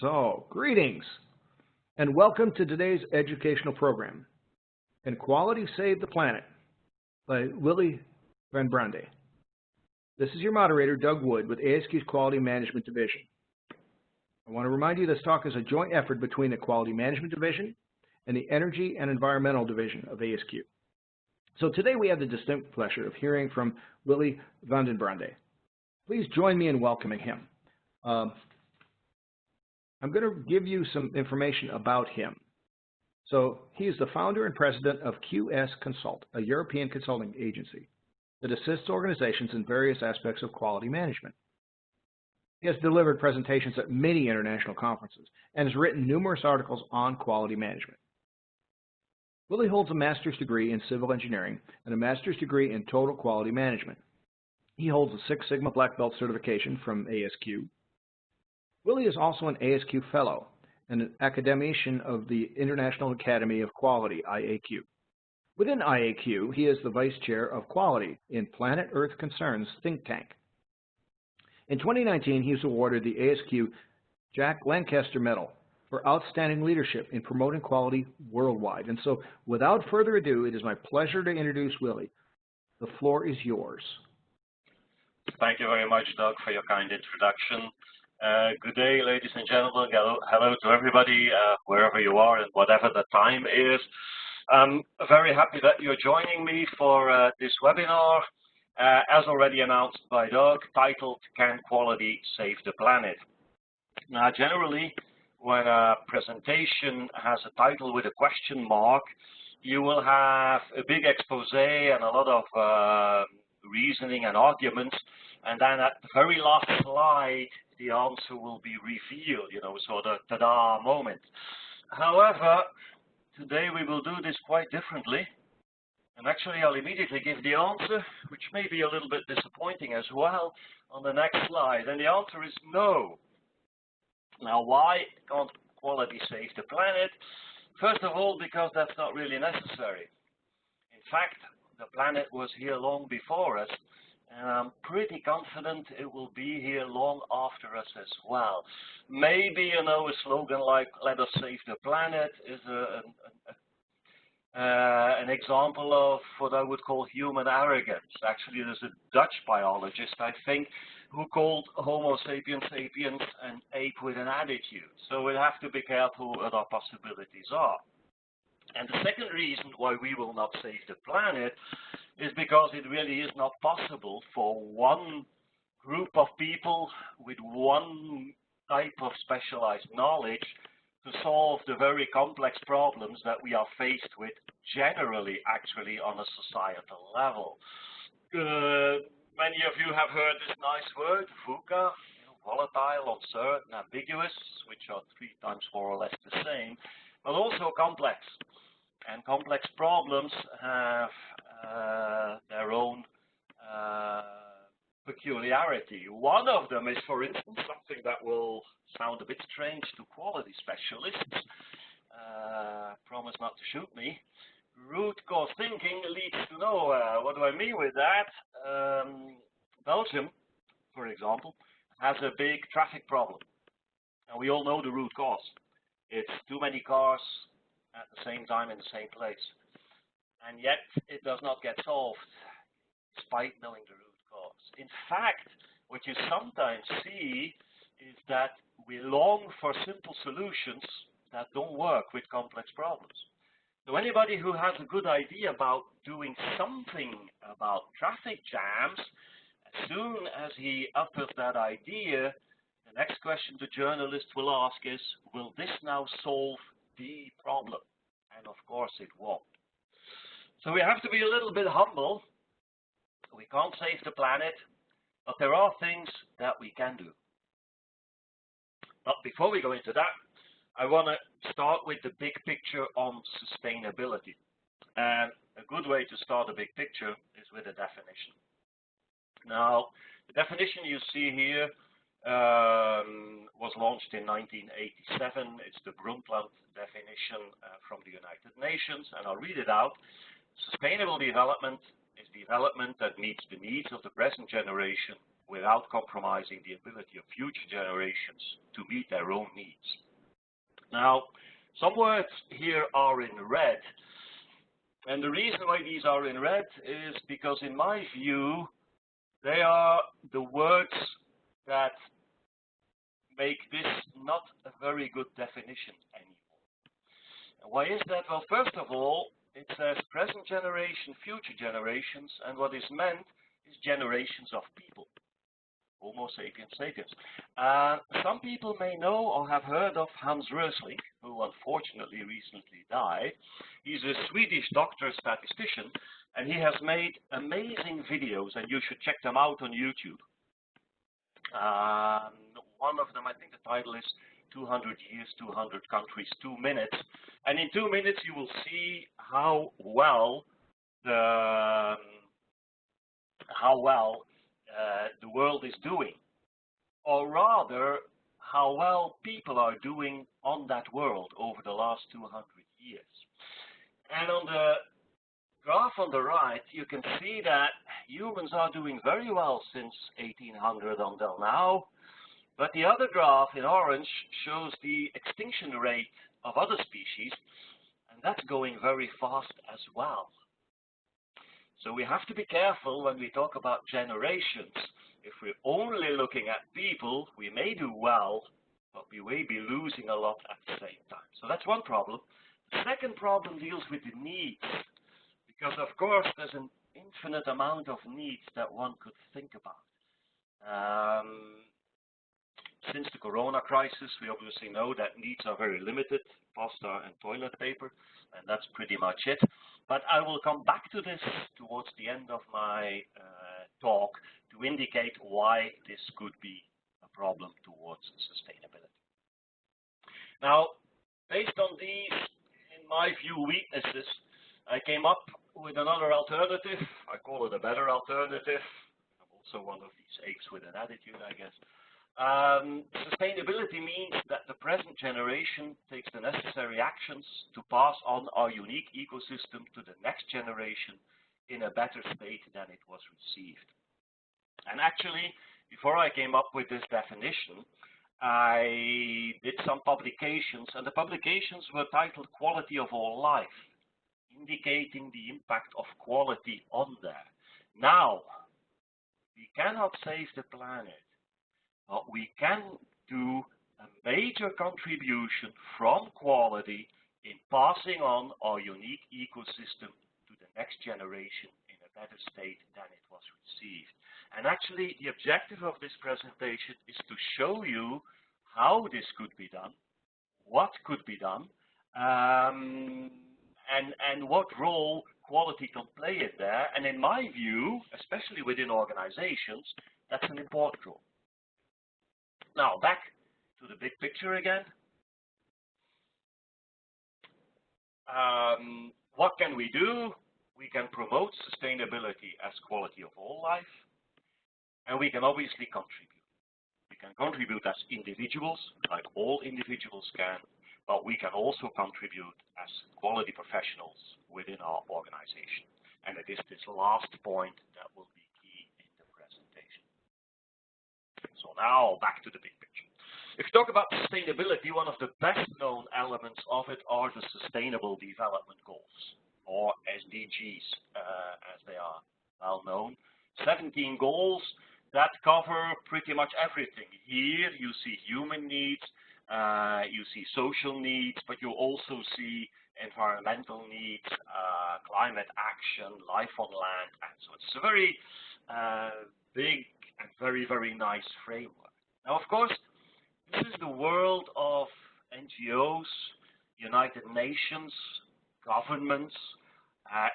So, greetings and welcome to today's educational program, Can Quality Save the Planet? By Willy Vandenbrande. This is your moderator, Doug Wood, with ASQ's Quality Management Division. I want to remind you this talk is a joint effort between the Quality Management Division and the Energy and Environmental Division of ASQ. So today we have the distinct pleasure of hearing from Willy Vandenbrande. Please join me in welcoming him. I'm going to give you some information about him. So he is the founder and president of QS Consult, a European consulting agency that assists organizations in various aspects of quality management. He has delivered presentations at many international conferences and has written numerous articles on quality management. Willy holds a master's degree in civil engineering and a master's degree in total quality management. He holds a Six Sigma Black Belt certification from ASQ. Willy is also an ASQ Fellow and an academician of the International Academy of Quality, IAQ. Within IAQ, he is the Vice Chair of Quality in Planet Earth Concerns think tank. In 2019, he was awarded the ASQ Jack Lancaster Medal for outstanding leadership in promoting quality worldwide. And so, without further ado, it is my pleasure to introduce Willy. The floor is yours. Thank you very much, Doug, for your kind introduction. Good day, ladies and gentlemen. Hello to everybody, wherever you are and whatever the time is. I'm very happy that you're joining me for this webinar, as already announced by Doug, titled Can Quality Save the Planet? Now, generally, when a presentation has a title with a question mark, you will have a big expose and a lot of reasoning and arguments, and then at the very last slide, the answer will be revealed, so the ta-da moment. However, today we will do this quite differently. And actually, I'll immediately give the answer, which may be a little bit disappointing as well, on the next slide. And the answer is no. Now, why can't quality save the planet? First of all, because that's not really necessary. In fact, the planet was here long before us, and I'm pretty confident it will be here long after us as well. Maybe, a slogan like "Let us save the planet" is an example of what I would call human arrogance. Actually, there's a Dutch biologist, I think, who called Homo sapiens sapiens an ape with an attitude. So we'll have to be careful what our possibilities are. And the second reason why we will not save the planet is because it really is not possible for one group of people with one type of specialized knowledge to solve the very complex problems that we are faced with generally, actually, on a societal level. Many of you have heard this nice word, VUCA, volatile, uncertain, ambiguous, which are 3 times more or less the same, but also complex. And complex problems have their own peculiarity. One of them is, for instance, something that will sound a bit strange to quality specialists. Promise not to shoot me. Root cause thinking leads to nowhere. What do I mean with that? Belgium, for example, has a big traffic problem. And we all know the root cause. It's too many cars at the same time in the same place. And yet it does not get solved, despite knowing the root cause. In fact, what you sometimes see is that we long for simple solutions that don't work with complex problems. So anybody who has a good idea about doing something about traffic jams, as soon as he utters that idea, the next question the journalist will ask is, will this now solve the problem? And of course it won't. So we have to be a little bit humble. We can't save the planet, but there are things that we can do. But before we go into that, I want to start with the big picture on sustainability. And a good way to start a big picture is with a definition. Now, the definition you see here was launched in 1987. It's the Brundtland definition from the United Nations, and I'll read it out. Sustainable development is development that meets the needs of the present generation without compromising the ability of future generations to meet their own needs. Now, some words here are in red, and the reason why these are in red is because, in my view, they are the words that make this not a very good definition anymore. And why is that? Well, first of all, it says present generation, future generations, and what is meant is generations of people. Homo sapiens sapiens. Some people may know or have heard of Hans Rosling, who unfortunately recently died. He's a Swedish doctor statistician, and he has made amazing videos, and you should check them out on YouTube. One of them, I think the title is 200 Years, 200 Countries, 2 minutes. And in 2 minutes you will see how well the world is doing, or rather how well people are doing on that world over the last 200 years. And on the graph on the right, you can see that humans are doing very well since 1800 until now, but the other graph in orange shows the extinction rate of other species, and that's going very fast as well. So we have to be careful when we talk about generations. If we're only looking at people, we may do well, but we may be losing a lot at the same time. So that's one problem. The second problem deals with the needs, because of course there's an infinite amount of needs that one could think about. Since the corona crisis, we obviously know that needs are very limited, pasta and toilet paper, and that's pretty much it. But I will come back to this towards the end of my talk to indicate why this could be a problem towards sustainability. Now, based on these, in my view, weaknesses, I came up with another alternative. I call it a better alternative. I'm also one of these apes with an attitude, I guess. Sustainability means that the present generation takes the necessary actions to pass on our unique ecosystem to the next generation in a better state than it was received. And actually, before I came up with this definition, I did some publications, and the publications were titled Quality of All Life, indicating the impact of quality on there. Now, we cannot save the planet, but we can do a major contribution from quality in passing on our unique ecosystem to the next generation in a better state than it was received. And actually, the objective of this presentation is to show you how this could be done, what could be done, and what role quality can play in there. And in my view, especially within organizations, that's an important role. Now, back to the big picture again. What can we do? We can promote sustainability as quality of all life, and we can obviously contribute. We can contribute as individuals, like all individuals can, but we can also contribute as quality professionals within our organization. And it is this last point that will be key in the presentation. So now back to the big picture. If you talk about sustainability, one of the best known elements of it are the Sustainable Development Goals, or SDGs as they are well known. 17 goals that cover pretty much everything. Here you see human needs, you see social needs, but you also see environmental needs, climate action, life on land, and so it's a very big and very, very nice framework. Now, of course, this is the world of NGOs, United Nations, governments.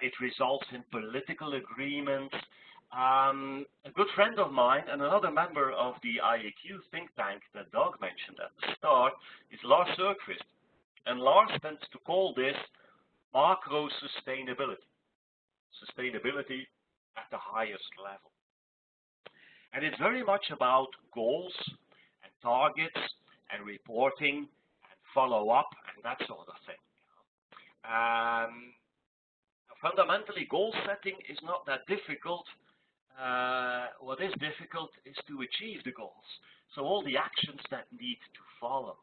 It results in political agreements. A good friend of mine and another member of the IAQ think tank that Doug mentioned at the start is Lars Sökvist. And Lars tends to call this macro sustainability, sustainability at the highest level. And it's very much about goals and targets and reporting and follow-up and that sort of thing. Fundamentally, goal setting is not that difficult what is difficult is to achieve the goals. So all the actions that need to follow.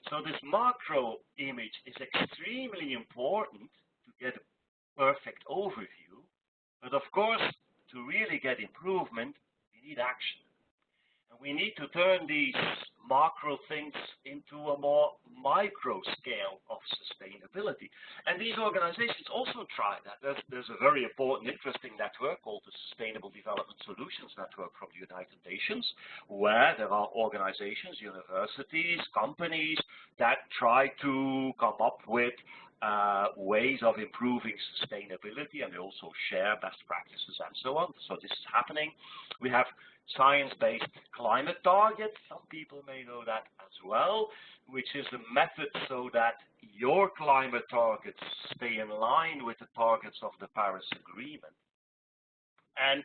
So this macro image is extremely important to get a perfect overview. But of course, to really get improvement, we need action. And we need to turn these macro things into a more micro scale of sustainability. And these organizations also try that. There's a very important, interesting network called the Sustainable Development Solutions Network from the United Nations, where there are organizations, universities, companies that try to come up with ways of improving sustainability, and they also share best practices and so on. So this is happening. We have science-based climate targets. Some people may know that as well, which is a method so that your climate targets stay in line with the targets of the Paris Agreement. And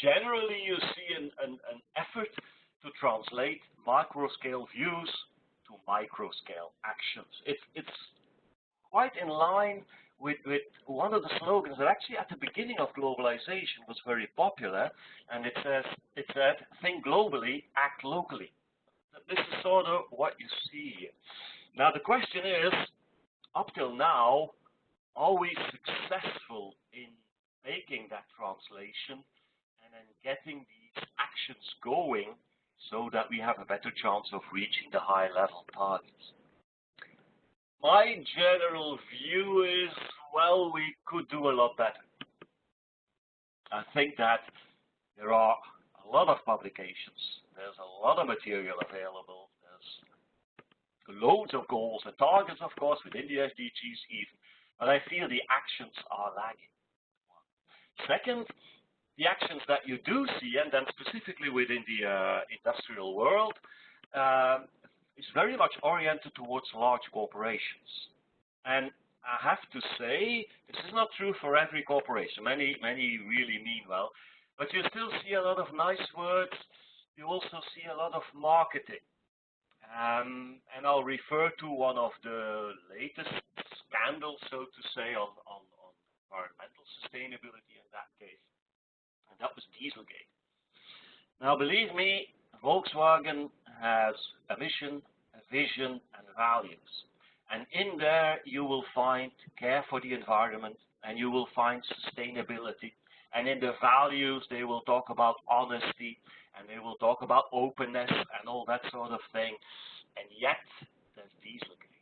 generally you see an effort to translate macro-scale views to micro-scale actions. It's quite in line with one of the slogans that actually at the beginning of globalization was very popular, and it said, think globally, act locally. This is sort of what you see here. Now the question is, up till now, are we successful in making that translation and then getting these actions going so that we have a better chance of reaching the high level targets? My general view is, well, we could do a lot better. I think that there are a lot of publications, there's a lot of material available, there's loads of goals and targets, of course, within the SDGs even, but I feel the actions are lagging. Second, the actions that you do see, and then specifically within the industrial world, is very much oriented towards large corporations. And I have to say, this is not true for every corporation. Many really mean well, but you still see a lot of nice words. You also see a lot of marketing. And I'll refer to one of the latest scandals, so to say, on environmental sustainability in that case. And that was Dieselgate. Now, believe me, Volkswagen has a mission, a vision, and values. And in there, you will find care for the environment, and you will find sustainability. And in the values, they will talk about honesty, and they will talk about openness, and all that sort of thing. And yet, there's Dieselgate.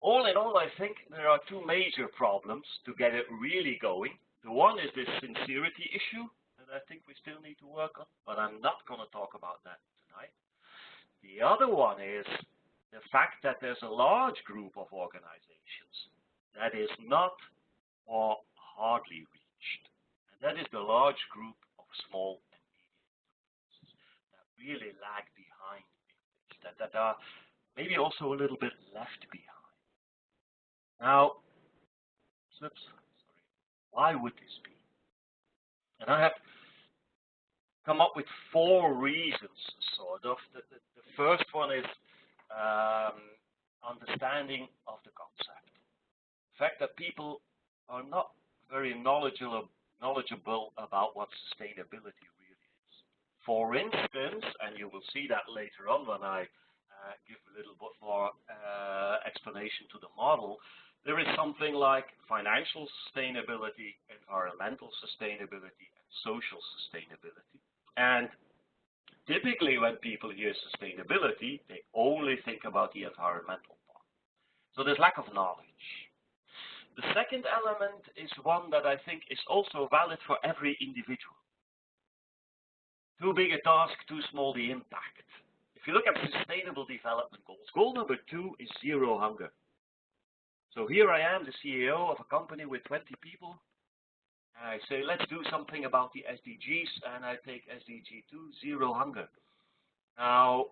All in all, I think there are two major problems to get it really going. The one is this sincerity issue, I think we still need to work on, but I'm not going to talk about that tonight. The other one is the fact that there's a large group of organizations that is not or hardly reached. And that is the large group of small and medium enterprises that really lag behind in this, that are maybe also a little bit left behind. Now, why would this be? And I have come up with 4 reasons, sort of. The first one is understanding of the concept. The fact that people are not very knowledgeable about what sustainability really is. For instance, and you will see that later on when I give a little bit more explanation to the model, there is something like financial sustainability, environmental sustainability, and social sustainability. And typically when people hear sustainability, they only think about the environmental part. So there's lack of knowledge. The second element is one that I think is also valid for every individual. Too big a task, too small the impact. If you look at sustainable development goals, goal number 2 is zero hunger. So here I am, the CEO of a company with 20 people. I say, let's do something about the SDGs, and I take SDG 2, zero hunger. Now,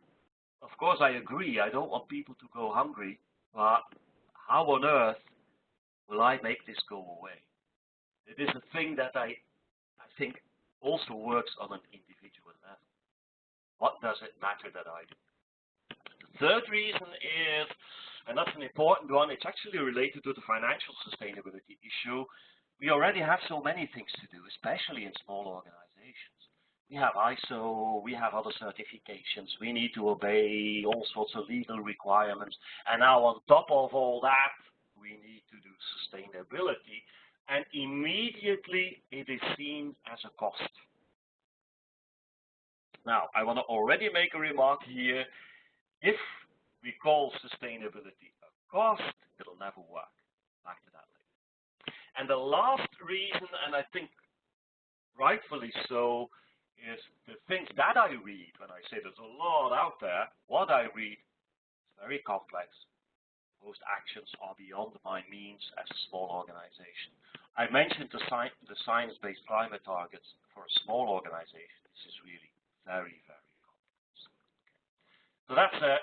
of course, I agree. I don't want people to go hungry, but how on earth will I make this go away? It is a thing that I think also works on an individual level. What does it matter that I do? The third reason is, and that's an important one, it's actually related to the financial sustainability issue. We already have so many things to do, especially in small organizations. We have ISO, we have other certifications, we need to obey all sorts of legal requirements, and now on top of all that, we need to do sustainability, and immediately it is seen as a cost. Now, I want to already make a remark here. If we call sustainability a cost, it'll never work. Back to that later. And the last reason, and I think rightfully so, is the things that I read when I say there's a lot out there. What I read is very complex. Most actions are beyond my means as a small organization. I mentioned the science-based climate targets for a small organization. This is really very, very complex. So that's a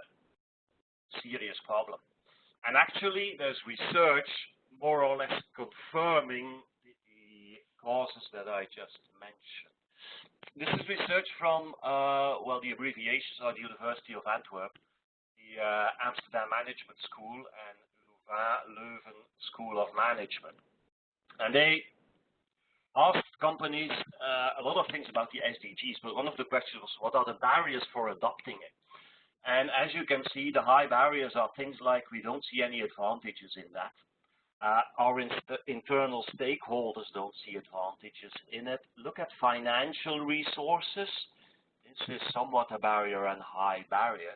serious problem. And actually, there's research more or less confirming the causes that I just mentioned. This is research from, well, the abbreviations are the University of Antwerp, the Amsterdam Management School, and Leuven School of Management. And they asked companies a lot of things about the SDGs, but one of the questions was, what are the barriers for adopting it? And as you can see, the high barriers are things like we don't see any advantages in that. Our internal stakeholders don't see advantages in it. Look at financial resources. This is somewhat a barrier and high barrier.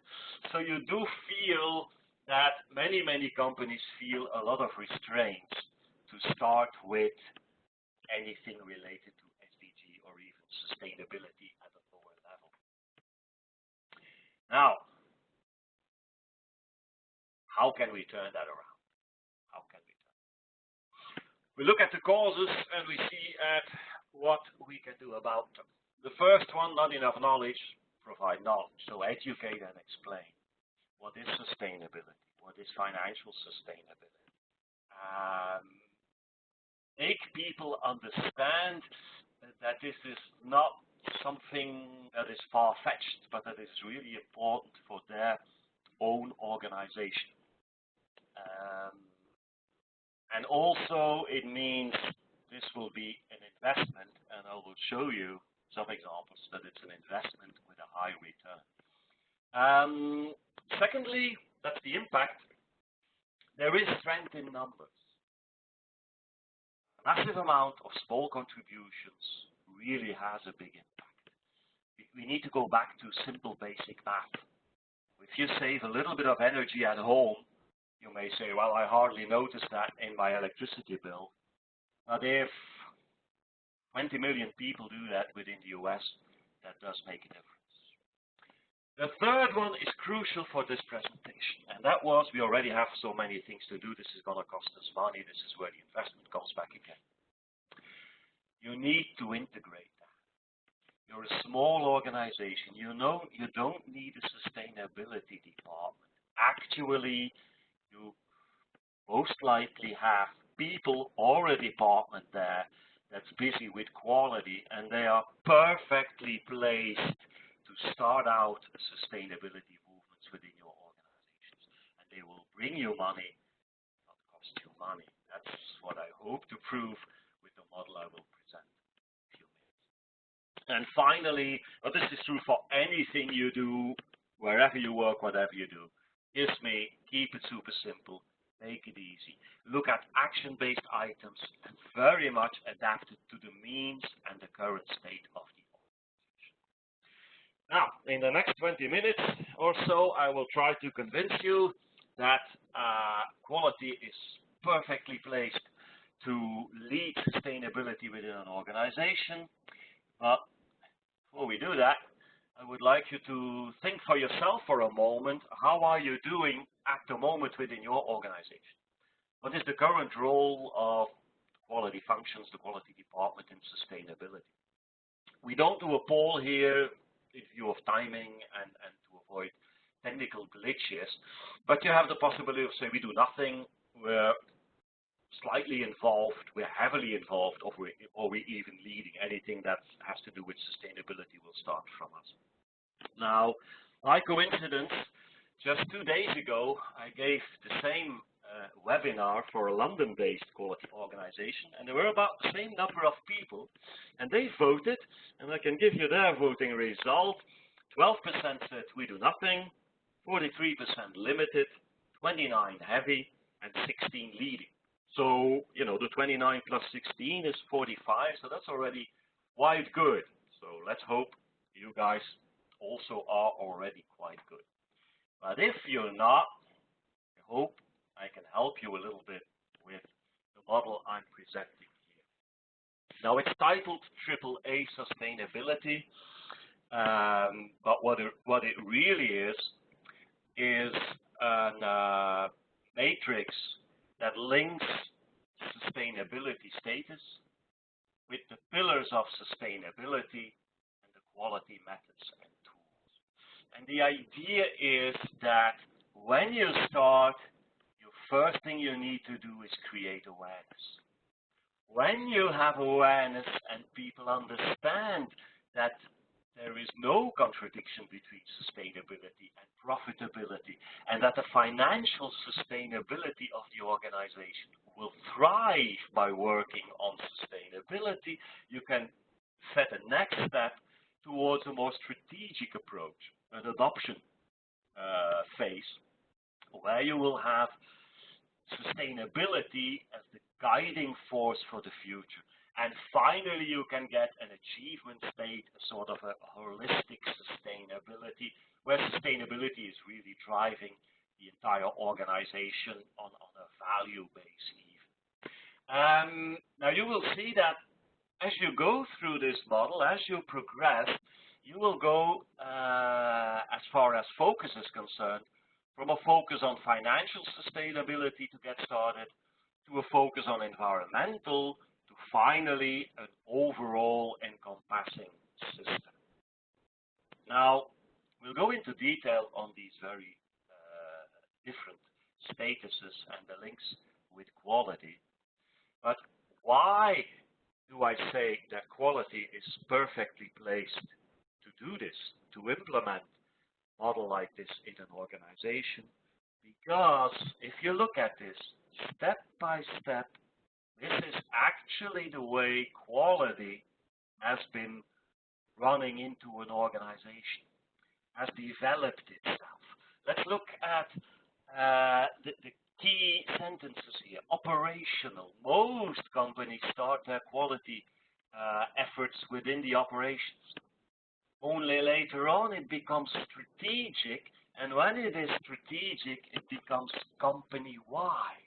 So you do feel that many, many companies feel a lot of restraints to start with anything related to SDG or even sustainability at a lower level. Now, how can we turn that around? How can we turn it? We look at the causes and we see at what we can do about them. The first one, not enough knowledge, provide knowledge. So educate and explain. What is sustainability? What is financial sustainability? Make people understand that this is not something that is far-fetched, but that is really important for their own organization. And also it means this will be an investment, and I will show you some examples that it's an investment with a high return. Secondly, that's the impact. There is strength in numbers. A massive amount of small contributions really has a big impact. We need to go back to simple basic math. If you save a little bit of energy at home, you may say, well, I hardly notice that in my electricity bill. But if 20 million people do that within the US, that does make a difference. The third one is crucial for this presentation, and that was, we already have so many things to do, this is going to cost us money, this is where the investment comes back again. You need to integrate that. You're a small organization, you know you don't need a sustainability department. Actually, you most likely have people or a department there that's busy with quality, and they are perfectly placed to start out sustainability movements within your organizations. And they will bring you money, not cost you money. That's what I hope to prove with the model I will present in a few minutes. And finally, but this is true for anything you do, wherever you work, whatever you do, is keep it super simple. Make it easy. Look at action-based items and very much adapt it to the means and the current state of the organization. Now, in the next 20 minutes or so, I will try to convince you that quality is perfectly placed to lead sustainability within an organization. But before we do that, I would like you to think for yourself for a moment, how are you doing at the moment within your organization? What is the current role of quality functions, the quality department in sustainability? We don't do a poll here in view of timing and to avoid technical glitches, but you have the possibility of saying we do nothing, we're slightly involved, we're heavily involved, or we're even leading. Anything that has to do with sustainability will start from us. Now, by coincidence, just 2 days ago, I gave the same webinar for a London-based quality organization, and there were about the same number of people, and they voted, and I can give you their voting result. 12% said we do nothing, 43% limited, 29 heavy, and 16 leading. So, you know, the 29 plus 16 is 45, so that's already quite good. So let's hope you guys also are already quite good. But if you're not, I hope I can help you a little bit with the model I'm presenting here. Now it's titled AAA Sustainability, but what it really is a matrix that links sustainability status with the pillars of sustainability and the quality methods and tools. And the idea is that when you start, your first thing you need to do is create awareness. When you have awareness and people understand that there is no contradiction between sustainability and profitability, and that the financial sustainability of the organization will thrive by working on sustainability, you can set a next step towards a more strategic approach, an adoption phase, where you will have sustainability as the guiding force for the future. And finally, you can get an achievement state, a sort of a holistic sustainability, where sustainability is really driving the entire organization on a value base even. Now you will see that as you go through this model, as you progress, you will go, as far as focus is concerned, from a focus on financial sustainability to get started, to a focus on environmental, to finally an overall encompassing system. Now, we'll go into detail on these very different statuses and the links with quality. But why do I say that quality is perfectly placed to do this, to implement a model like this in an organization? Because if you look at this step by step, this is actually the way quality has been running into an organization, has developed itself. Let's look at the key sentences here. Operational. Most companies start their quality efforts within the operations. Only later on it becomes strategic, and when it is strategic, it becomes company-wide.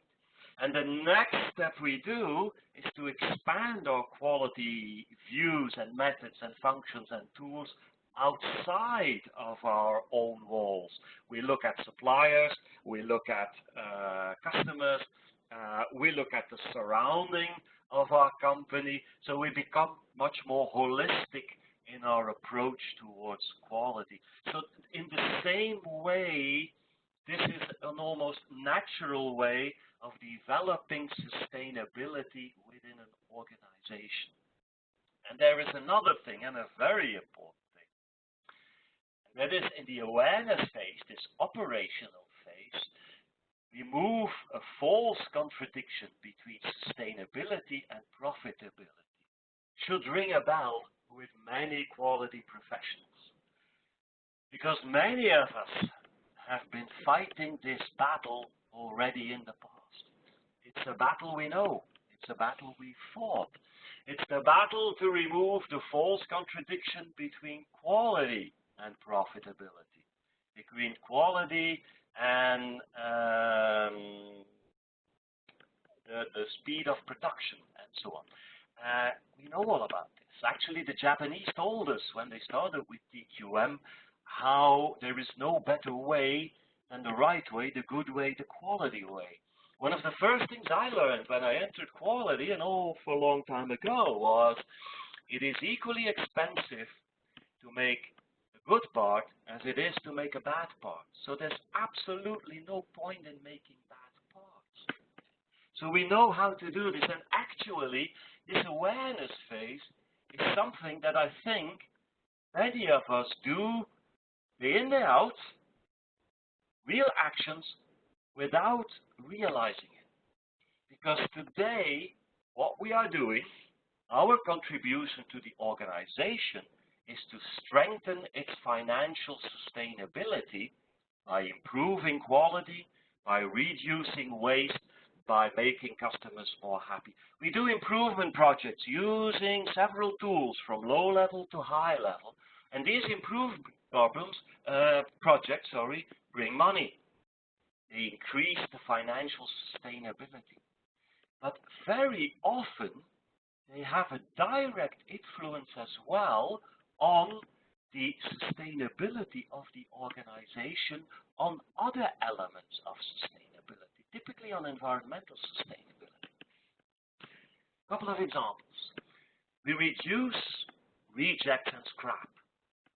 And the next step we do is to expand our quality views and methods and functions and tools outside of our own walls. We look at suppliers, we look at customers, we look at the surrounding of our company, so we become much more holistic in our approach towards quality. So in the same way, this is an almost natural way of developing sustainability within an organization. And there is another thing, and a very important thing. That is, in the awareness phase, this operational phase, we move a false contradiction between sustainability and profitability. Should ring a bell with many quality professionals. Because many of us have been fighting this battle already in the past. It's a battle we know. It's a battle we fought. It's the battle to remove the false contradiction between quality and profitability, between quality and the speed of production and so on. We know all about this. Actually, the Japanese told us when they started with TQM how there is no better way than the right way, the good way, the quality way. One of the first things I learned when I entered quality, and for a long time ago, was it is equally expensive to make a good part as it is to make a bad part. So there's absolutely no point in making bad parts. So we know how to do this, and actually this awareness phase is something that I think many of us do day in, day out, real actions without realizing it. Because today, what we are doing, our contribution to the organization is to strengthen its financial sustainability by improving quality, by reducing waste, by making customers more happy. We do improvement projects using several tools from low level to high level, and these improvement projects bring money. They increase the financial sustainability. But very often, they have a direct influence as well on the sustainability of the organization, on other elements of sustainability, typically on environmental sustainability. A couple of examples. We reduce reject and scrap,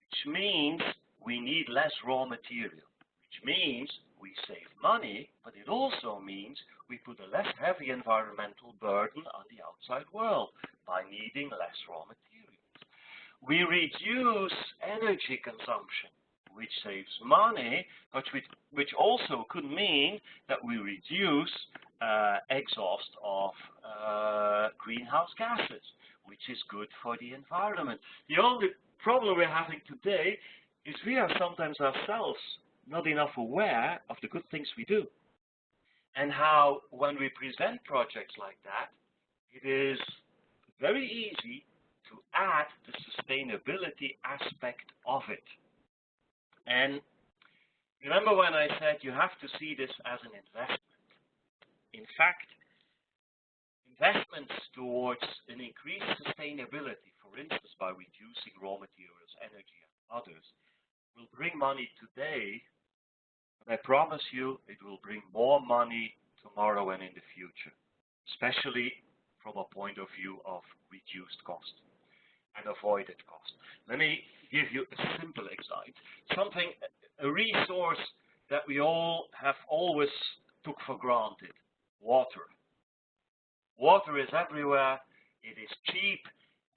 which means we need less raw material, which means we save money, but it also means we put a less heavy environmental burden on the outside world by needing less raw materials. We reduce energy consumption, which saves money, but which also could mean that we reduce exhaust of greenhouse gases, which is good for the environment. The only problem we're having today is we are sometimes ourselves not enough aware of the good things we do, and how when we present projects like that, it is very easy to add the sustainability aspect of it. And remember when I said you have to see this as an investment. In fact, investments towards an increased sustainability, for instance by reducing raw materials, energy, and others, will bring money today. I promise you it will bring more money tomorrow and in the future, especially from a point of view of reduced cost and avoided cost. Let me give you a simple example, a resource that we all have always took for granted, water. Water is everywhere, it is cheap,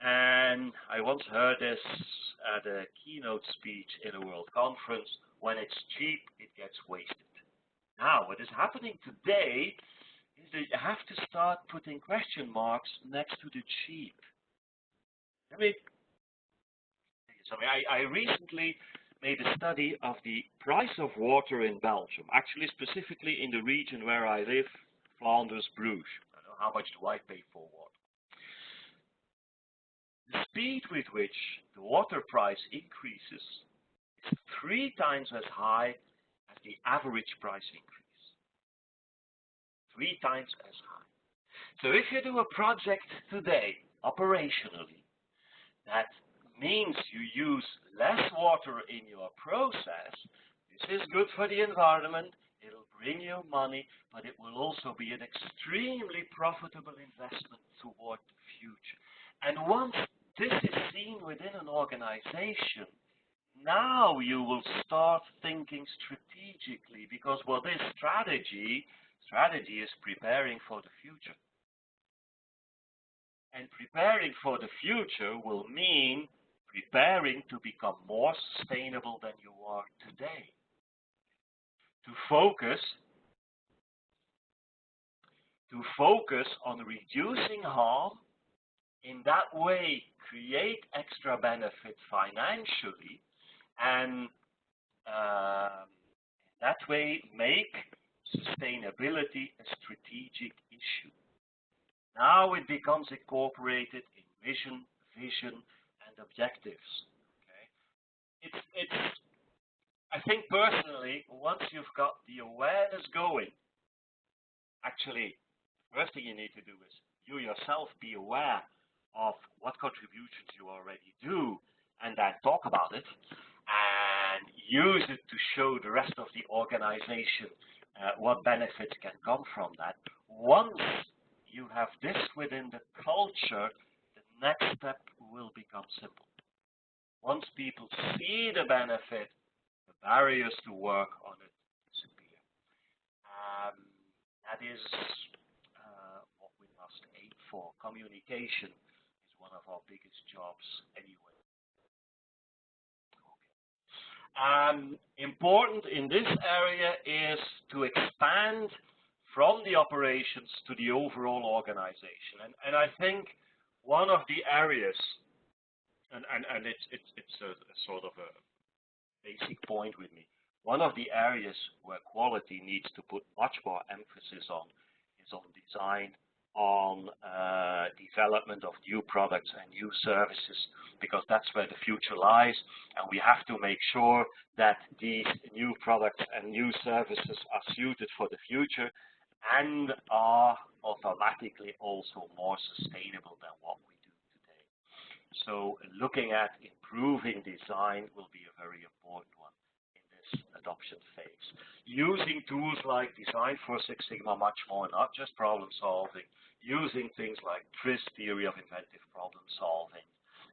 and I once heard this at a keynote speech in a world conference: when it's cheap, it gets wasted. Now, what is happening today is that you have to start putting question marks next to the cheap. Let me tell you something. I recently made a study of the price of water in Belgium, actually specifically in the region where I live, Flanders, Bruges. I know how much do I pay for water. The speed with which the water price increases is 3 times as high as the average price increase. 3 times as high. So if you do a project today, operationally, that means you use less water in your process, this is good for the environment, it'll bring you money, but it will also be an extremely profitable investment toward the future. And once this is seen within an organization, now you will start thinking strategically, because what is strategy? Strategy is preparing for the future. And preparing for the future will mean preparing to become more sustainable than you are today. To focus on reducing harm, in that way create extra benefit financially, and that way make sustainability a strategic issue. Now it becomes incorporated in mission, vision, and objectives. Okay? I think personally, once you've got the awareness going, actually, the first thing you need to do is you yourself be aware of what contributions you already do, and then talk about it, and use it to show the rest of the organization what benefits can come from that. Once you have this within the culture, the next step will become simple. Once people see the benefit, the barriers to work on it disappear. That is what we must aim for. Communication is one of our biggest jobs anyway. Okay. Important in this area is to expand from the operations to the overall organization. And I think one of the areas, and it's a sort of a basic point with me, one of the areas where quality needs to put much more emphasis on is on design, on development of new products and new services, because that's where the future lies, and we have to make sure that these new products and new services are suited for the future and are automatically also more sustainable than what we do today. So looking at improving design will be a very important one in this adoption phase. Using tools like Design for Six Sigma much more, not just problem solving, using things like TRIZ, theory of inventive problem solving,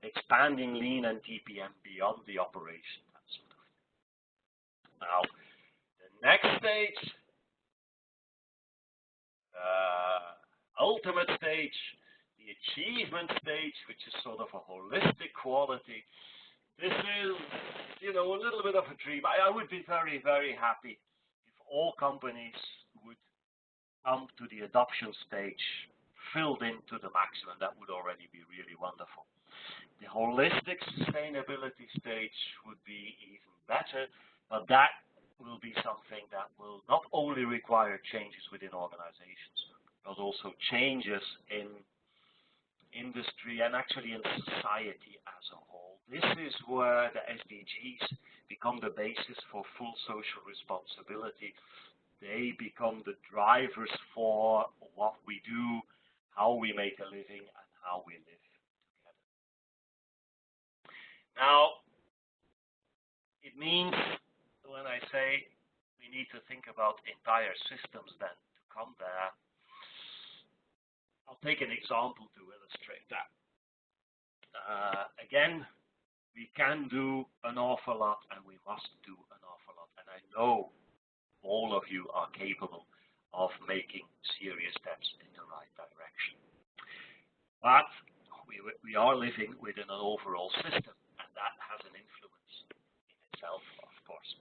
expanding Lean and TPM beyond the operation, that sort of thing. Now, the next stage, ultimate stage, the achievement stage, which is sort of a holistic quality. This is, you know, a little bit of a dream. I would be very, very happy if all companies would come to the adoption stage filled into the maximum. That would already be really wonderful. The holistic sustainability stage would be even better, but that will be something that will not only require changes within organizations, but also changes in industry and actually in society as a whole. This is where the SDGs become the basis for full social responsibility. They become the drivers for what we do, how we make a living, and how we live together. Now, it means when I say we need to think about entire systems then to come there, I'll take an example to illustrate that. Again, we can do an awful lot and we must do an awful lot. And I know all of you are capable of making serious steps in the right direction. But we are living within an overall system, and that has an influence in itself, of course.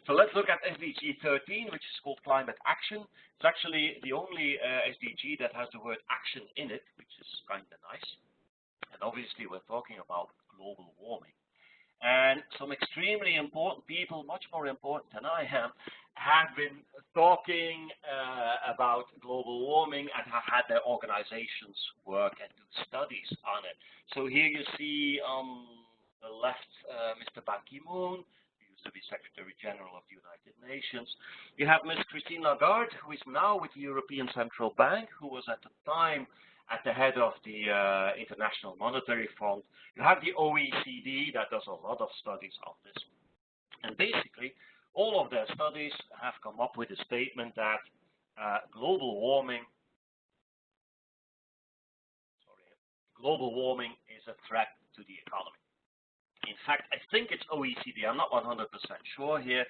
So let's look at SDG 13, which is called climate action. It's actually the only SDG that has the word action in it, which is kind of nice. And obviously we're talking about global warming. And some extremely important people, much more important than I am, have been talking about global warming and have had their organizations work and do studies on it. So here you see on the left Mr. Ban Ki-moon, who used to be Secretary General of the United Nations. You have Ms. Christine Lagarde, who is now with the European Central Bank, who was at the time at the head of the International Monetary Fund. You have the OECD that does a lot of studies on this. And basically, all of their studies have come up with a statement that global warming is a threat to the economy. In fact, I think it's OECD, I'm not 100% sure here.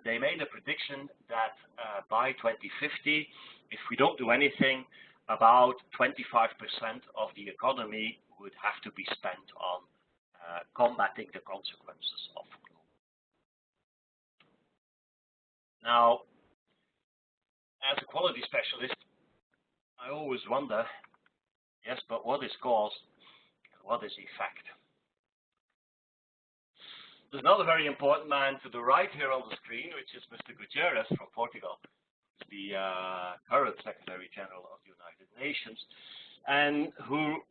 They made a prediction that by 2050, if we don't do anything, about 25% of the economy would have to be spent on combating the consequences of global. Now, as a quality specialist, I always wonder, yes, but what is cause and what is effect? There's another very important man to the right here on the screen, which is Mr. Gutierrez from Portugal, the current Secretary General of the United Nations, and who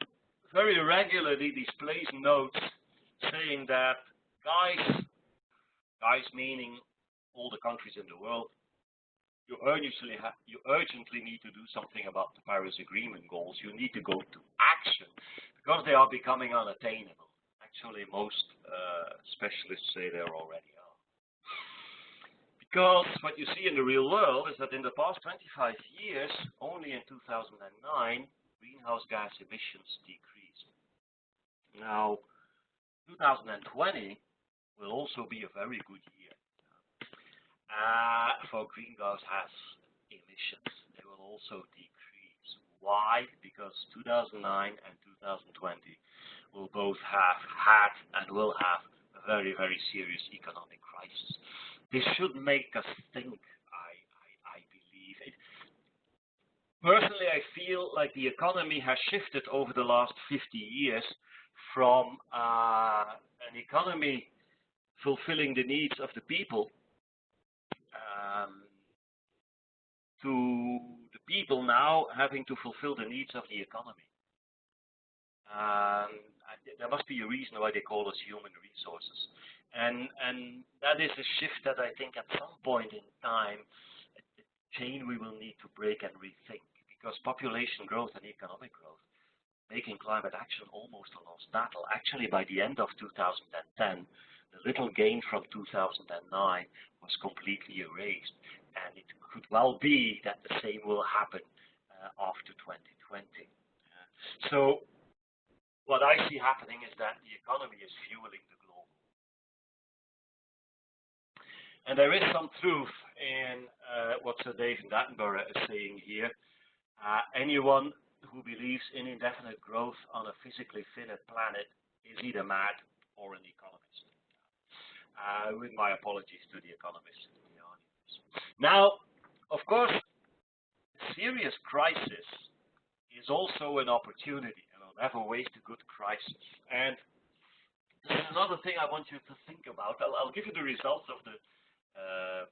very regularly displays notes saying that guys meaning all the countries in the world, you urgently need to do something about the Paris Agreement goals. You need to go to action because they are becoming unattainable. Actually, most specialists say they already are. Because what you see in the real world is that in the past 25 years, only in 2009, greenhouse gas emissions decreased. Now, 2020 will also be a very good year for greenhouse gas emissions. They will also decrease. Why? Because 2009 and 2020 will both have had and will have a very, very serious economic crisis. This should make us think, I believe. Personally, I feel like the economy has shifted over the last 50 years from an economy fulfilling the needs of the people to the people now having to fulfill the needs of the economy. There must be a reason why they call us human resources. And that is a shift that I think at some point in time, a chain we will need to break and rethink, because population growth and economic growth, making climate action almost a lost battle. Actually, by the end of 2010, the little gain from 2009 was completely erased, and it could well be that the same will happen after 2020. So what I see happening is that the economy is fueling the global. And there is some truth in what Sir Willy Vandenbrande is saying here. Anyone who believes in indefinite growth on a physically finite planet is either mad or an economist. With my apologies to the economists in the audience. Now, of course, serious crisis is also an opportunity. Never waste a good crisis. And this is another thing I want you to think about. I'll give you the results of the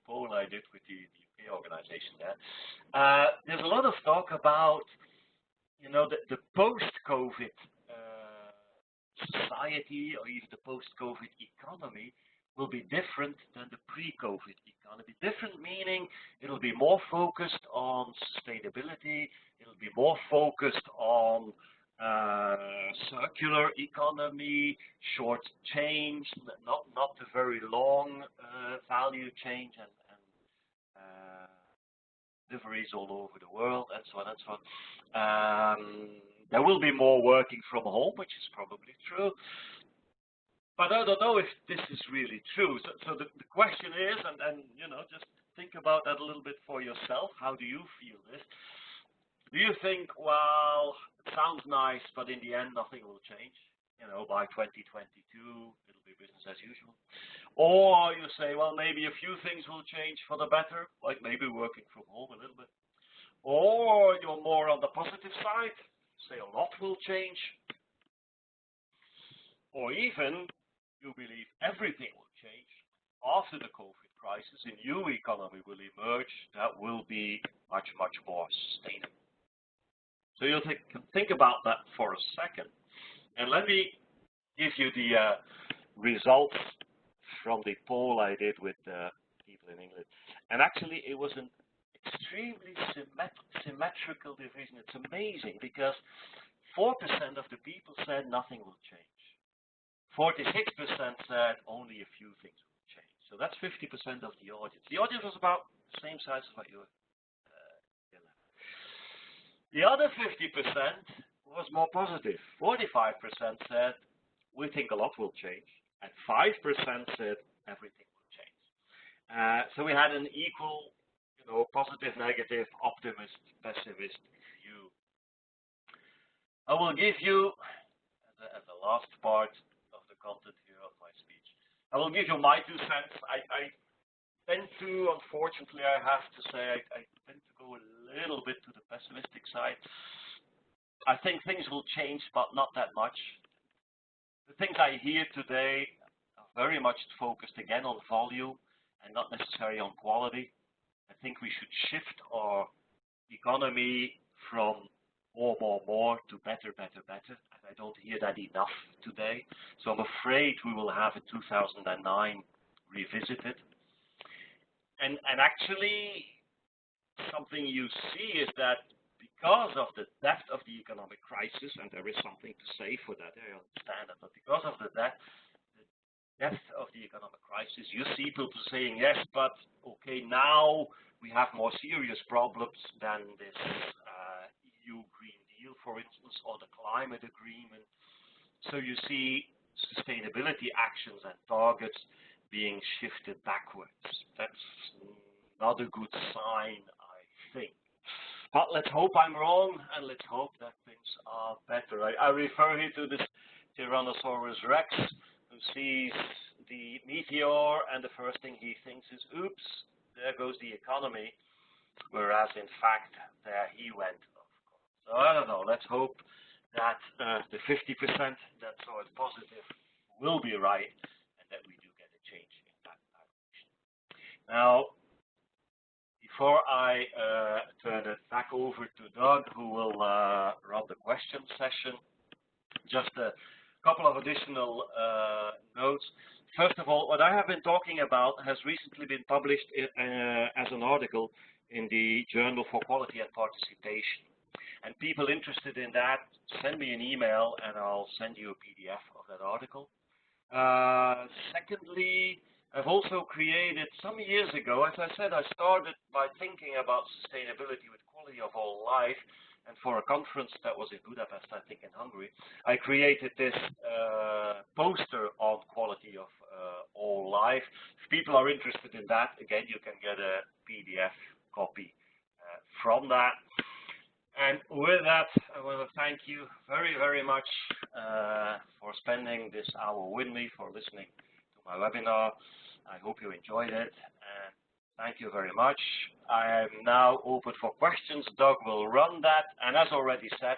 poll I did with the UK organization there. There's a lot of talk about, the post-COVID society, or even the post-COVID economy will be different than the pre-COVID economy. Different meaning it'll be more focused on sustainability, it'll be more focused on circular economy, short change, not the very long value change and deliveries all over the world, and so on and so on. There will be more working from home, which is probably true. But I don't know if this is really true. So the question is, and just think about that a little bit for yourself. How do you feel this? Do you think, well, it sounds nice, but in the end, nothing will change? By 2022, it'll be business as usual. Or you say, well, maybe a few things will change for the better, like maybe working from home a little bit. Or you're more on the positive side, say a lot will change. Or even you believe everything will change after the COVID crisis, a new economy will emerge that will be much, much more sustainable. So you think about that for a second. And let me give you the results from the poll I did with people in England. And actually, it was an extremely symmetrical division. It's amazing because 4% of the people said nothing will change. 46% said only a few things will change. So that's 50% of the audience. The audience was about the same size as what you were. The other 50% was more positive. 45% said, we think a lot will change. And 5% said, everything will change. So we had an equal, positive, negative, optimist, pessimist view. I will give you, as the last part of the content here of my speech, I will give you my 2 cents. I tend to, unfortunately, I have to say, I tend to go a little bit to the pessimistic side. I think things will change, but not that much. The things I hear today are very much focused again on volume and not necessarily on quality. I think we should shift our economy from more to better. And I don't hear that enough today. So I'm afraid we will have a 2009 revisited. And actually, something you see is that because of the depth of the economic crisis, and there is something to say for that, I understand that, but because of the depth of the economic crisis, you see people saying, yes, but okay, now we have more serious problems than this EU Green Deal, for instance, or the climate agreement. So you see sustainability actions and targets being shifted backwards. That's not a good sign, I think. But let's hope I'm wrong, and let's hope that things are better. I refer here to this Tyrannosaurus Rex, who sees the meteor, and the first thing he thinks is, oops, there goes the economy, whereas in fact, there he went, of course. So I don't know, let's hope that the 50% that saw it positive will be right, and that we do get a change in that direction. Now, before I turn it back over to Doug, who will run the question session, just a couple of additional notes. First of all, what I have been talking about has recently been published as an article in the Journal for Quality and Participation. And people interested in that, send me an email and I'll send you a PDF of that article. Secondly, I've also created, some years ago, as I said, I started by thinking about sustainability with quality of all life. And for a conference that was in Budapest, I think in Hungary, I created this poster on quality of all life. If people are interested in that, again, you can get a PDF copy from that. And with that, I want to thank you very, very much for spending this hour with me, for listening to my webinar. I hope you enjoyed it. And thank you very much. I am now open for questions. Doug will run that. And as already said,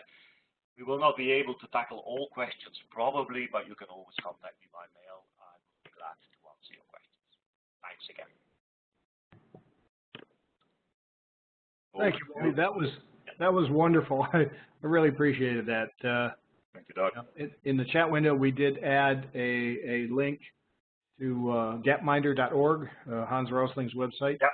we will not be able to tackle all questions probably, but you can always contact me by mail. I will be glad to answer your questions. Thanks again. Thank you, Willy. That was wonderful. I really appreciated that. Thank you, Doug. In the chat window, we did add a link to gapminder.org, Hans Rosling's website. Yeah.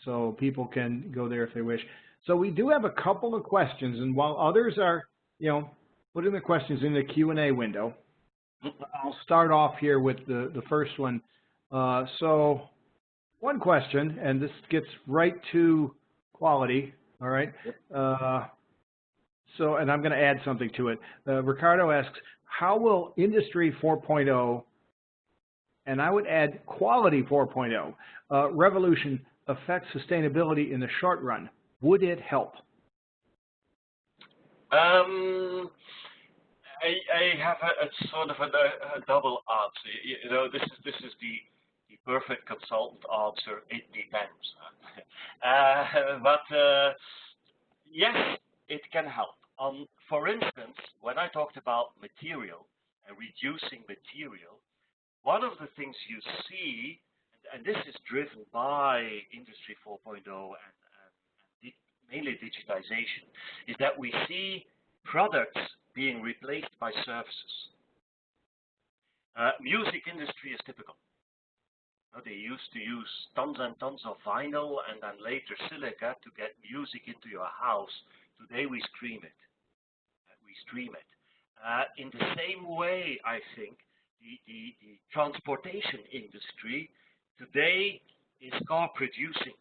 So people can go there if they wish. So we do have a couple of questions, and while others are, putting the questions in the Q&A window, I'll start off here with the first one. So one question, and this gets right to quality, all right? And I'm going to add something to it. Ricardo asks, how will Industry 4.0, and I would add Quality 4.0, revolution affect sustainability in the short run? Would it help? I have a sort of a double answer. This is the perfect consultant answer. It depends. But yes, it can help. For instance, when I talked about material and reducing material, one of the things you see, and this is driven by Industry 4.0 and mainly digitization, is that we see products being replaced by services. Music industry is typical. They used to use tons and tons of vinyl and then later silica to get music into your house. Today we stream it. In the same way, I think, the transportation industry today is car producing.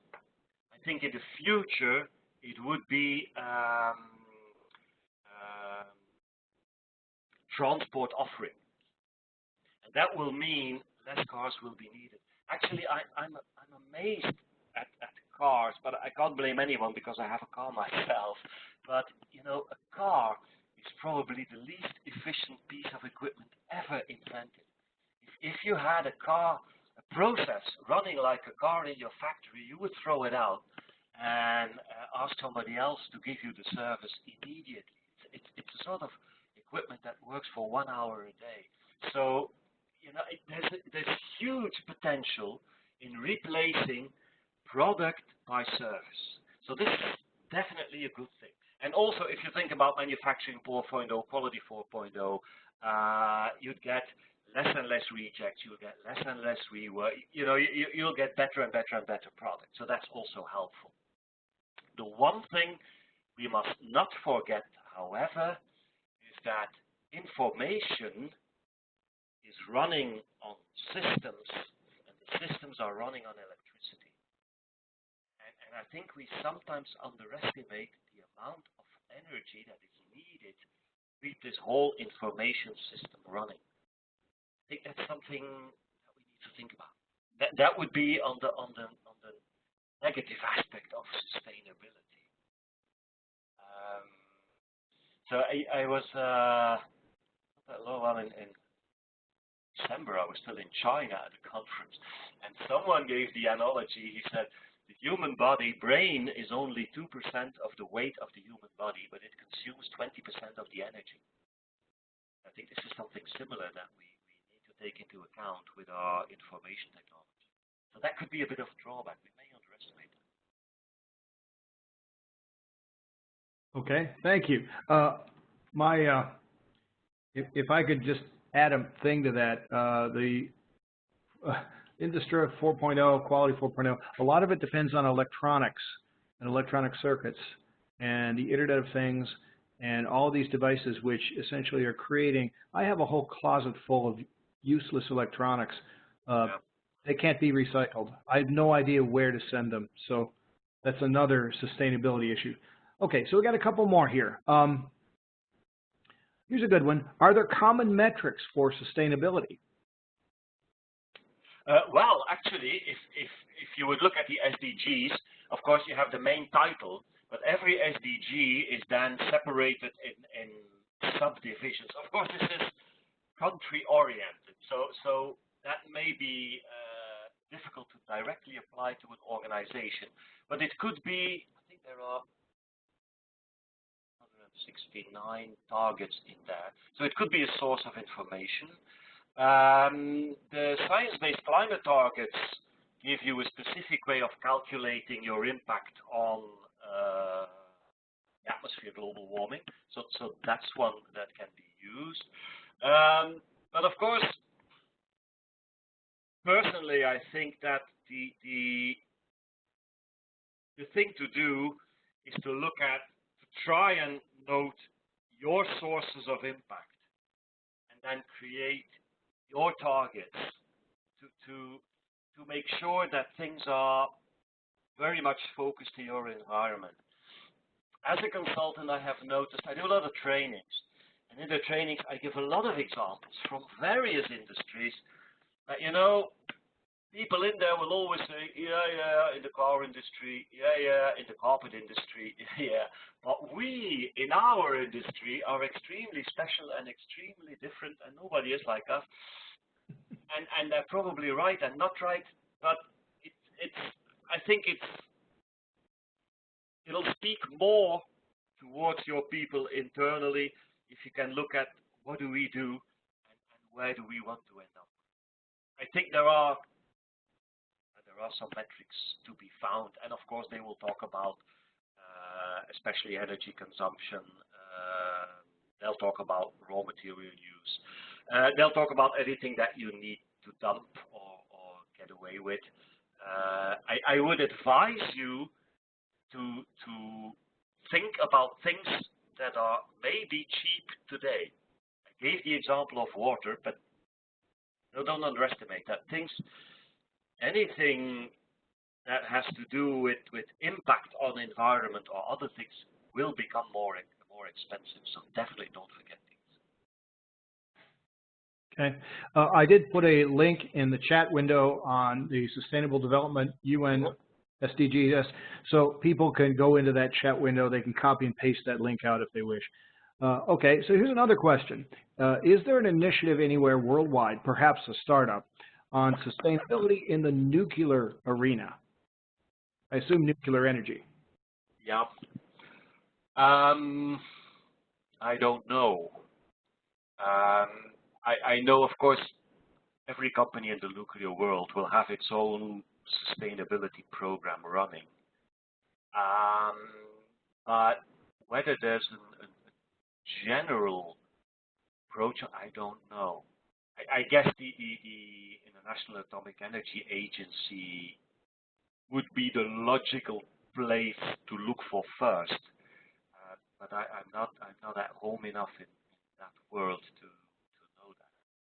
I think in the future it would be transport offering. And that will mean less cars will be needed. Actually, I'm amazed at cars, but I can't blame anyone because I have a car myself. But, a car is probably the least efficient piece of equipment ever invented. If you had a process running like a car in your factory, you would throw it out and ask somebody else to give you the service immediately. It's a sort of equipment that works for 1 hour a day. So, there's huge potential in replacing product by service. So this is definitely a good thing. And also, if you think about manufacturing 4.0, quality 4.0, you'd get less and less rejects, you'll get less and less rework, you'll get better and better and better products. So that's also helpful. The one thing we must not forget, however, is that information is running on systems, and the systems are running on electricity. And I think we sometimes underestimate the amount of energy that is needed to keep this whole information system running. I think that's something that we need to think about. That would be on the negative aspect of sustainability. So I was not that long in December, I was still in China at a conference, and someone gave the analogy. He said, the human body, brain, is only 2% of the weight of the human body, but it consumes 20% of the energy. I think this is something similar that we need to take into account with our information technology. So that could be a bit of a drawback. We may underestimate that. Okay, thank you. If I could just add a thing to that, the Industry 4.0, Quality 4.0, a lot of it depends on electronics and electronic circuits and the Internet of Things and all these devices which essentially are creating. I have a whole closet full of useless electronics. They can't be recycled. I have no idea where to send them. So that's another sustainability issue. Okay, so we got a couple more here. Here's a good one. Are there common metrics for sustainability? Well, actually, if you would look at the SDGs, of course you have the main title, but every SDG is then separated in subdivisions. Of course, this is country-oriented, so that may be difficult to directly apply to an organization. But it could be, I think there are 169 targets in there, so it could be a source of information. The science-based climate targets give you a specific way of calculating your impact on the atmosphere, global warming. So that's one that can be used. But of course, personally, I think that the thing to do is to look at, to try and note your sources of impact, and then create your targets to make sure that things are very much focused to your environment. As a consultant, I have noticed, I do a lot of trainings, and in the trainings I give a lot of examples from various industries that, you know, people in there will always say, yeah, in the car industry, yeah, in the carpet industry, yeah. But we, in our industry, are extremely special and extremely different, and nobody is like us. And they're probably right and not right, but I think it'll speak more towards your people internally if you can look at what do we do and where do we want to end up. I think there are some metrics to be found, and of course they will talk about especially energy consumption. They'll talk about raw material use. They'll talk about anything that you need to dump or get away with. I would advise you to think about things that are maybe cheap today. I gave the example of water, but don't underestimate that. Anything that has to do with impact on environment or other things will become more expensive. So definitely don't forget these. Okay. I did put a link in the chat window on the Sustainable Development UN SDGs, so people can go into that chat window. They can copy and paste that link out if they wish. Okay, so here's another question. Is there an initiative anywhere worldwide, perhaps a startup, on sustainability in the nuclear arena? I assume nuclear energy. Yeah. I don't know. I know, of course, every company in the nuclear world will have its own sustainability program running. But whether there's a general approach, I don't know. I guess the International Atomic Energy Agency would be the logical place to look for first. But I'm not at home enough in that world to know that.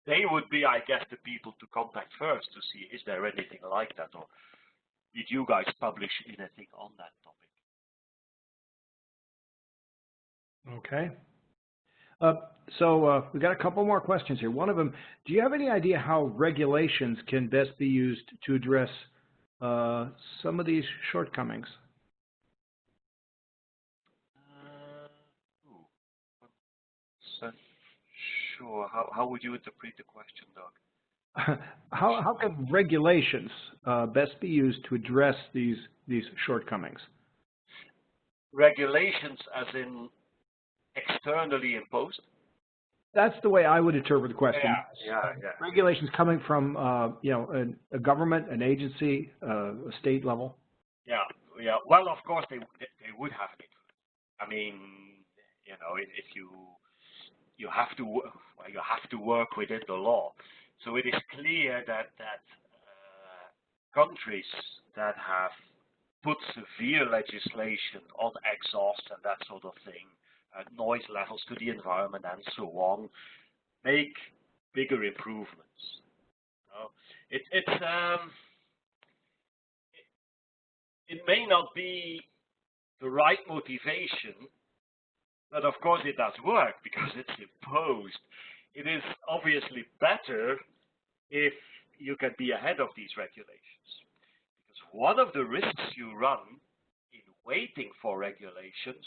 They would be, I guess, the people to contact first to see, is there anything like that, or did you guys publish anything on that topic? Okay. So we got a couple more questions here. One of them, do you have any idea how regulations can best be used to address some of these shortcomings? Sure. How would you interpret the question, Doug? how can regulations best be used to address these shortcomings? Regulations as in externally imposed? That's the way I would interpret the question. Yeah. Regulations coming from a government, an agency, a state level. Yeah. Well, of course they would have it. I mean, if you have to work within the law. So it is clear that countries that have put severe legislation on exhaust and that sort of thing, noise levels to the environment and so on, make bigger improvements. It may not be the right motivation, but of course it does work because it's imposed. It is obviously better if you can be ahead of these regulations. Because one of the risks you run in waiting for regulations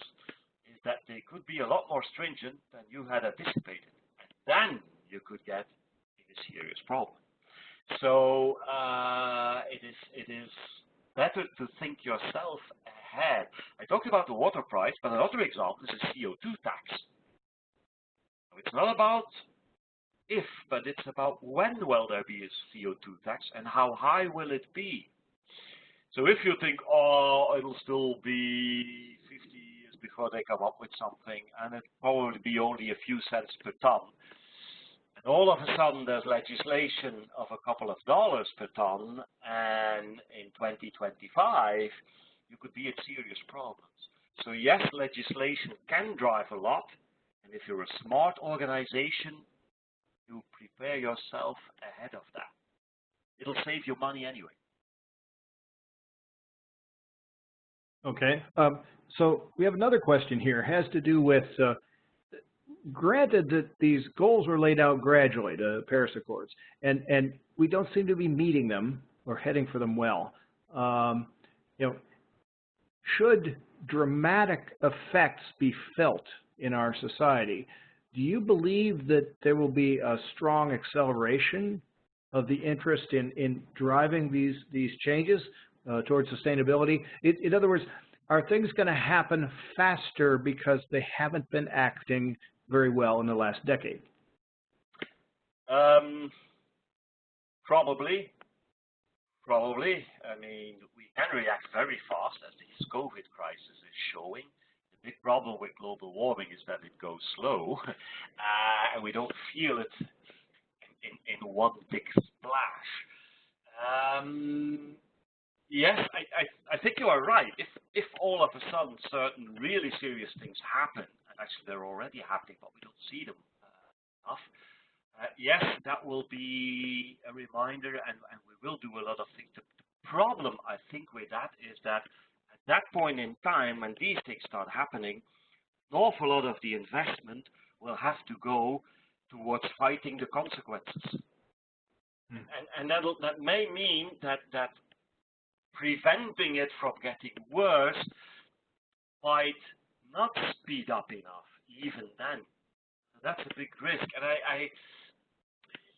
is that they could be a lot more stringent than you had anticipated. And then you could get in a serious problem. So it is better to think yourself ahead. I talked about the water price, but another example is a CO2 tax. So it's not about if, but it's about when will there be a CO2 tax and how high will it be. So if you think, oh, it'll still be 50 years before they come up with something, and it'll probably be only a few cents per ton, and all of a sudden there's legislation of a couple of dollars per ton, and in 2025, you could be in serious problems. So yes, legislation can drive a lot, and if you're a smart organization, you prepare yourself ahead of that. It'll save you money anyway. Okay. So we have another question here. It has to do with, granted that these goals were laid out gradually, the Paris Accords, and we don't seem to be meeting them or heading for them well. Should dramatic effects be felt in our society, do you believe that there will be a strong acceleration of the interest in driving these changes towards sustainability? In other words, are things going to happen faster because they haven't been acting very well in the last decade? Probably. I mean, we can react very fast, as this COVID crisis is showing. The big problem with global warming is that it goes slow, and we don't feel it in one big splash. Yes, I think you are right. If all of a sudden certain really serious things happen, and actually they're already happening, but we don't see them enough, yes, that will be a reminder, and we will do a lot of things. The problem, I think, with that is that at that point in time, when these things start happening, an awful lot of the investment will have to go towards fighting the consequences. And that may mean that preventing it from getting worse might not speed up enough, even then. So that's a big risk.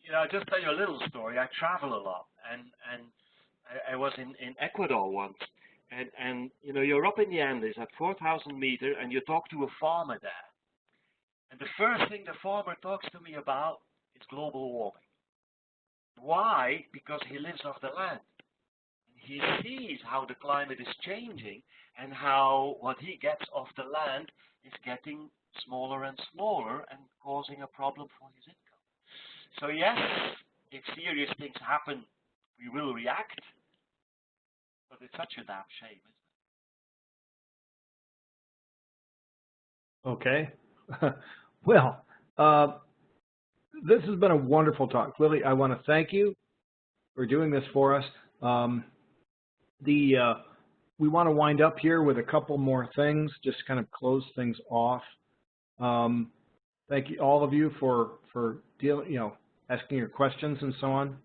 And I'll just tell you a little story. I travel a lot, and I was in Ecuador once, and you're up in the Andes at 4,000 meters, and you talk to a farmer there. And the first thing the farmer talks to me about is global warming. Why? Because he lives off the land. He sees how the climate is changing and how what he gets off the land is getting smaller and smaller and causing a problem for his income. So yes, if serious things happen, we will react, but it's such a damn shame, isn't it? Okay. Well, this has been a wonderful talk. Willy, I want to thank you for doing this for us. We want to wind up here with a couple more things, just kind of close things off. Thank you, all of you, for dealing, asking your questions and so on.